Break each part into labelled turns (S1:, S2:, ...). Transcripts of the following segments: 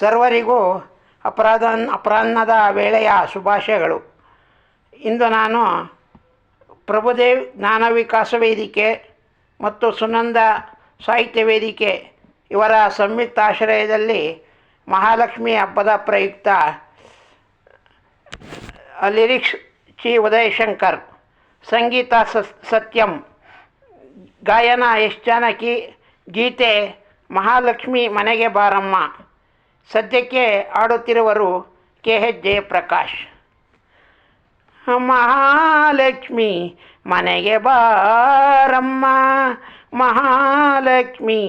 S1: ಸರ್ವರಿಗೂ ಅಪರಾಹ್ನದ ವೇಳೆಯ ಶುಭಾಶಯಗಳು. ಇಂದು ನಾನು ಪ್ರಭುದೇವ್ ಜ್ಞಾನ ವಿಕಾಸ ವೇದಿಕೆ ಮತ್ತು ಸುನಂದ ಸಾಹಿತ್ಯ ವೇದಿಕೆ ಇವರ ಸಂಯುಕ್ತ ಆಶ್ರಯದಲ್ಲಿ ಮಹಾಲಕ್ಷ್ಮಿ ಹಬ್ಬದ ಪ್ರಯುಕ್ತ ಲಿರಿಕ್ಸ್ ಚಿ ಉದಯಶಂಕರ್, ಸಂಗೀತ ಸತ್ಯಂ, ಗಾಯನ ಎಸ್ ಜಾನಕಿ, ಗೀತೆ ಮಹಾಲಕ್ಷ್ಮಿ ಮನೆಗೆ ಬಾರಮ್ಮ. ಸದ್ಯಕ್ಕೆ ಆಡುತ್ತಿರುವರು KH ಜಯಪ್ರಕಾಶ್. ಮಹಾಲಕ್ಷ್ಮಿ ಮನೆಗೆ ಬಾರಮ್ಮ, ಮಹಾಲಕ್ಷ್ಮಿ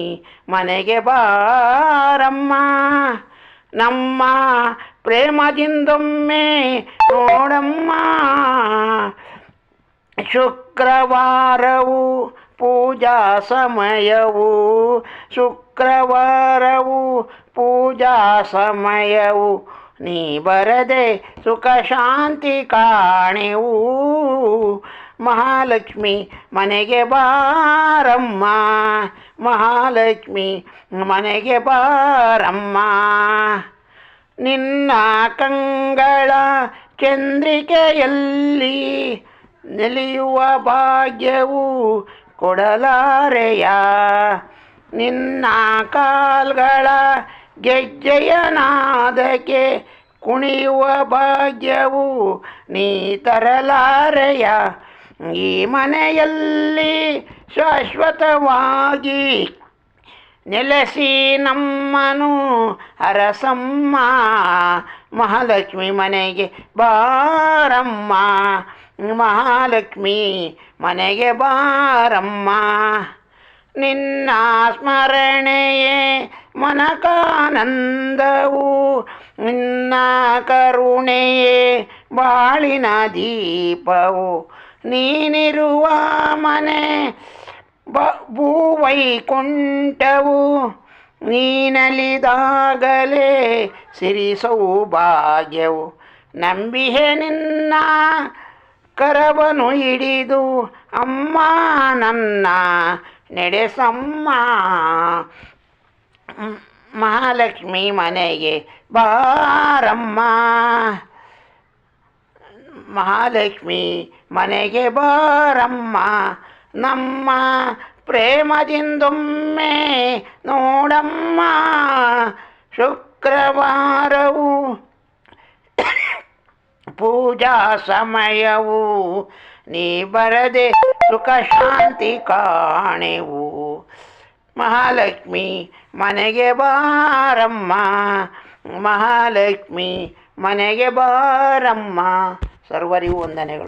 S1: ಮನೆಗೆ ಬಾರಮ್ಮ, ನಮ್ಮ ಪ್ರೇಮದಿಂದೊಮ್ಮೆ ನೋಡಮ್ಮ. ಶುಕ್ರವಾರವು ಪೂಜಾ ಸಮಯವು, ಶುಕ್ರವಾರವು ಪೂಜಾ ಸಮಯವು, ನೀ ಬರದೆ ಸುಖ ಶಾಂತಿ ಕಾಣೆವು. ಮಹಾಲಕ್ಷ್ಮಿ ಮನೆಗೆ ಬಾರಮ್ಮ, ಮಹಾಲಕ್ಷ್ಮಿ ಮನೆಗೆ ಬಾರಮ್ಮ. ನಿನ್ನ ಕಂಗಳ ಚಂದ್ರಿಕೆಯಲ್ಲಿ ನೆಲೆಯುವ ಭಾಗ್ಯವು ಕೊಡಲಾರೆಯ, ನಿನ್ನ ಕಾಲ್ಗಳ ಗೆಜ್ಜೆಯ ನಾದಕ್ಕೆ ಕುಣಿಯುವ ಭಾಗ್ಯವು ನೀ ತರಲಾರೆಯ. ಈ ಮನೆಯಲ್ಲಿ ಶಾಶ್ವತವಾಗಿ ನೆಲೆಸಿ ನಮ್ಮನು ಅರಸಮ್ಮ. ಮಹಾಲಕ್ಷ್ಮಿ ಮನೆಗೆ ಬಾರಮ್ಮ, ಮಹಾಲಕ್ಷ್ಮಿ ಮನೆಗೆ ಬಾರಮ್ಮ. ನಿನ್ನ ಸ್ಮರಣೆಯೇ ಮನಕಾನಂದವು, ನಿನ್ನ ಕರುಣೆಯೇ ಬಾಳಿನ ದೀಪವು, ನೀನಿರುವ ಮನೆ ಭೂವೈಕುಂಠವು, ನೀನಲಿದಾಗಲೇ ಸಿರಿ ಸೌಭಾಗ್ಯವು. ನಂಬಿಹೆ ನಿನ್ನ ಕರವನು ಹಿಡಿದು ಅಮ್ಮ ನನ್ನ ನಡೆಸಮ್ಮ. ಮಹಾಲಕ್ಷ್ಮಿ ಮನೆಗೆ ಬಾರಮ್ಮ, ಮಹಾಲಕ್ಷ್ಮಿ ಮನೆಗೆ ಬಾರಮ್ಮ, ನಮ್ಮ ಪ್ರೇಮದಿಂದೊಮ್ಮೆ ನೋಡಮ್ಮ. ಶುಕ್ರವಾರವು ಪೂಜಾ ಸಮಯವು, ನೀ ಬರದೆ ಸುಖ ಶಾಂತಿ ಕಾಣೆವು. ಮಹಾಲಕ್ಷ್ಮಿ ಮನೆಗೆ ಬಾರಮ್ಮ, ಮಹಾಲಕ್ಷ್ಮಿ ಮನೆಗೆ ಬಾರಮ್ಮ. ಸರ್ವರಿಗೂ ವಂದನೆಗಳು.